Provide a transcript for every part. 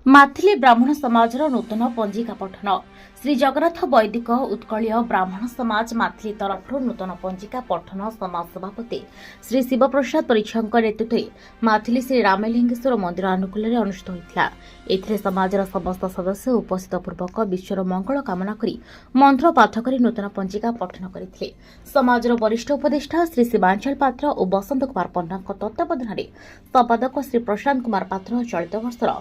ମାଥିଲି ବ୍ରାହ୍ମଣ ସମାଜର ନୂତନ ପଞ୍ଜିକା ପଠନ। ଶ୍ରୀ ଜଗନ୍ନାଥ ବୈଦିକ ଉତ୍କଳୀୟ ବ୍ରାହ୍ମଣ ସମାଜ ମାଥିଲି ତରଫରୁ ନୂତନ ପଞ୍ଜିକା ପଠନ ସମାଜ ସଭାପତି ଶ୍ରୀ ଶିବପ୍ରସାଦ ପରିଚ୍ଛାଙ୍କ ନେତୃତ୍ୱରେ ମାଥିଲି ଶ୍ରୀ ରାମଲିଙ୍ଗେଶ୍ୱର ମନ୍ଦିର ଆନୁକୂଲ୍ୟରେ ଅନୁଷ୍ଠିତ ହୋଇଥିଲା। ଏଥିରେ ସମାଜର ସମସ୍ତ ସଦସ୍ୟ ଉପସ୍ଥିତ ପୂର୍ବକ ବିଶ୍ୱର ମଙ୍ଗଳ କାମନା କରି ମନ୍ତ୍ର ପାଠ କରି ନୂତନ ପଞ୍ଜିକା ପଠନ କରିଥିଲେ। ସମାଜର ବରିଷ୍ଠ ଉପଦେଷ୍ଟା ଶ୍ରୀ ଶିବାଞ୍ଚଳ ପାତ୍ର ଓ ବସନ୍ତ କୁମାର ପଣ୍ଡାଙ୍କ ତତ୍ତ୍ୱାବଧାନରେ ସମ୍ପାଦକ ଶ୍ରୀ ପ୍ରଶାନ୍ତ କୁମାର ପାତ୍ର ଚଳିତ ବର୍ଷର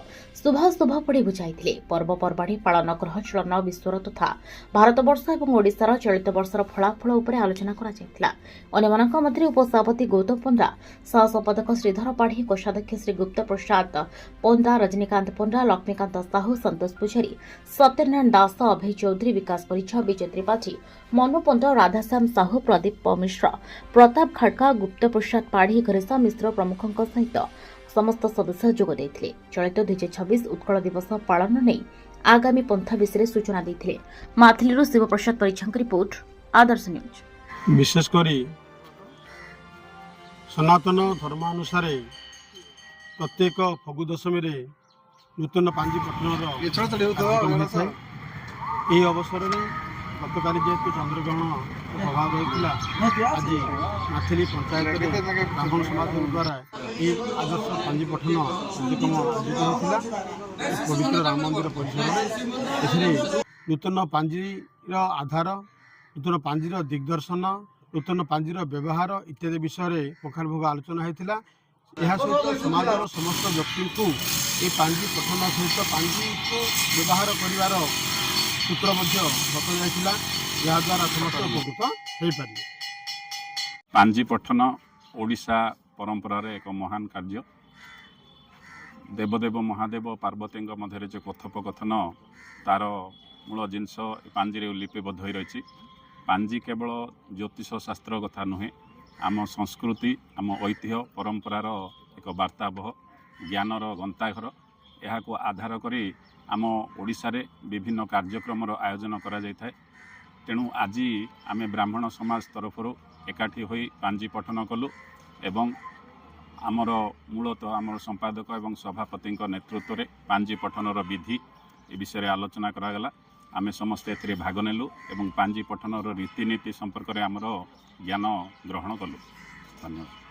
ଶୁଭ ପଢ଼ି ବୁଝାଇଥିଲେ। ପର୍ବପର୍ବାଣୀ ପାଳନ ଗ୍ରହ ଚଳନ ବିଶ୍ୱର ତଥା ଭାରତବର୍ଷ ଏବଂ ଓଡ଼ିଶାର ଚଳିତ ବର୍ଷର ଫଳାଫଳ ଉପରେ ଆଲୋଚନା କରାଯାଇଥିଲା। ଅନ୍ୟମାନଙ୍କ ମଧ୍ୟରେ ଉପସଭାପତି ଗୌତମ ପଣ୍ଡା, ସହ ସମ୍ପାଦକ ଶ୍ରୀଧର ପାଢ଼ୀ, କୋଷାଧ୍ୟକ୍ଷ ଶ୍ରୀ ଗୁପ୍ତ ପ୍ରସାଦ ପଣ୍ଡା, ରଜନୀକାନ୍ତ ପଣ୍ଡା, ଲକ୍ଷ୍ମୀକାନ୍ତ ସାହୁ, ସନ୍ତୋଷ ପୂଜାରୀ, ସତ୍ୟନାରାୟଣ ଦାସ, ଅଭୟ ଚୌଧୁରୀ, ବିକାଶ ପରିଛା, ବିଜୟ ତ୍ରିପାଠୀ, ମନୁ ପଣ୍ଡା, ରାଧାଶ୍ୟାମ ସାହୁ, ପ୍ରଦୀପ ମିଶ୍ର, ପ୍ରତାପ ଖାଡକା, ଗୁପ୍ତ ପ୍ରସାଦ ପାଢ଼ୀ, ଘରେଶା ମିଶ୍ର ପ୍ରମୁଖଙ୍କ ସହିତ ସମସ୍ତ ସଦସ୍ୟ ଯୋଗ ଦେଇଥିଲେ। ଚଳିତ 2026 ଉତ୍କଳ ଦିବସ ପାଳନ ନେଇ ଆଗାମୀ ପନ୍ଥା ବିଷୟରେ ସୂଚନା ଦେଇଥିଲେ। ମାଥିଲିରୁ ଶିବପ୍ରସାଦ ପରିଚ୍ଛାଙ୍କ ରିପୋର୍ଟ, ଆଦର୍ଶ ନ୍ୟୁଜ୍। विशेष करी सनातन धर्मानुसारे प्रत्येक फगु दशमी रे नूतन पांजी पठनर यही अवसर में गतकाली जेहेतु चंद्रग्रहण प्रभाव होता आज माथिली पंचायत ब्राह्मण समाज द्वारा ये आदर्श पांजी पठन कार्यक्रम आयोजित होता पवित्र राम मंदिर परिसर में नूतन पांजीर आधार, नूतन पांजीर दिग्दर्शन, नूतन पांजीर व्यवहार इत्यादि विषय पुखार भोग आलोचना होता। यह सहित समाजर समस्त व्यक्ति को ये पांजी पठन सहित पांजी को व्यवहार कर सूत्र बता याद्वारा समस्त उपकृत हो पारे। पांजी पठन ओडिशा परंपरार एक महान कार्य। देवदेव महादेव पार्वती मध्य जो कथोपकथन तार मूल जिनस पांजी लिपिबद्ध हो रही। पांजी केवल ज्योतिष शास्त्र कथा नुहे, आम संस्कृति, आम ऐतिह्य परंपरार एक वार्ताबह, ज्ञानर गंताघर। यह आधार करी आम ओडिशा रे विभिन्न कार्यक्रम आयोजन करा जाय थाए। तेणु आज आम ब्राह्मण समाज तरफ एकाठी होई पांजी पठन कलु एवं आमर मूलतः आमर संपादक एवं सभापति नेतृत्व में पांजी पठनर विधि ए विषय आलोचना करागला। आमे समस्ते एथिरे भाग नेलु एवं पांजी पठनर रीतिनीति संपर्क में आमर ज्ञान ग्रहण कलु। धन्यवाद।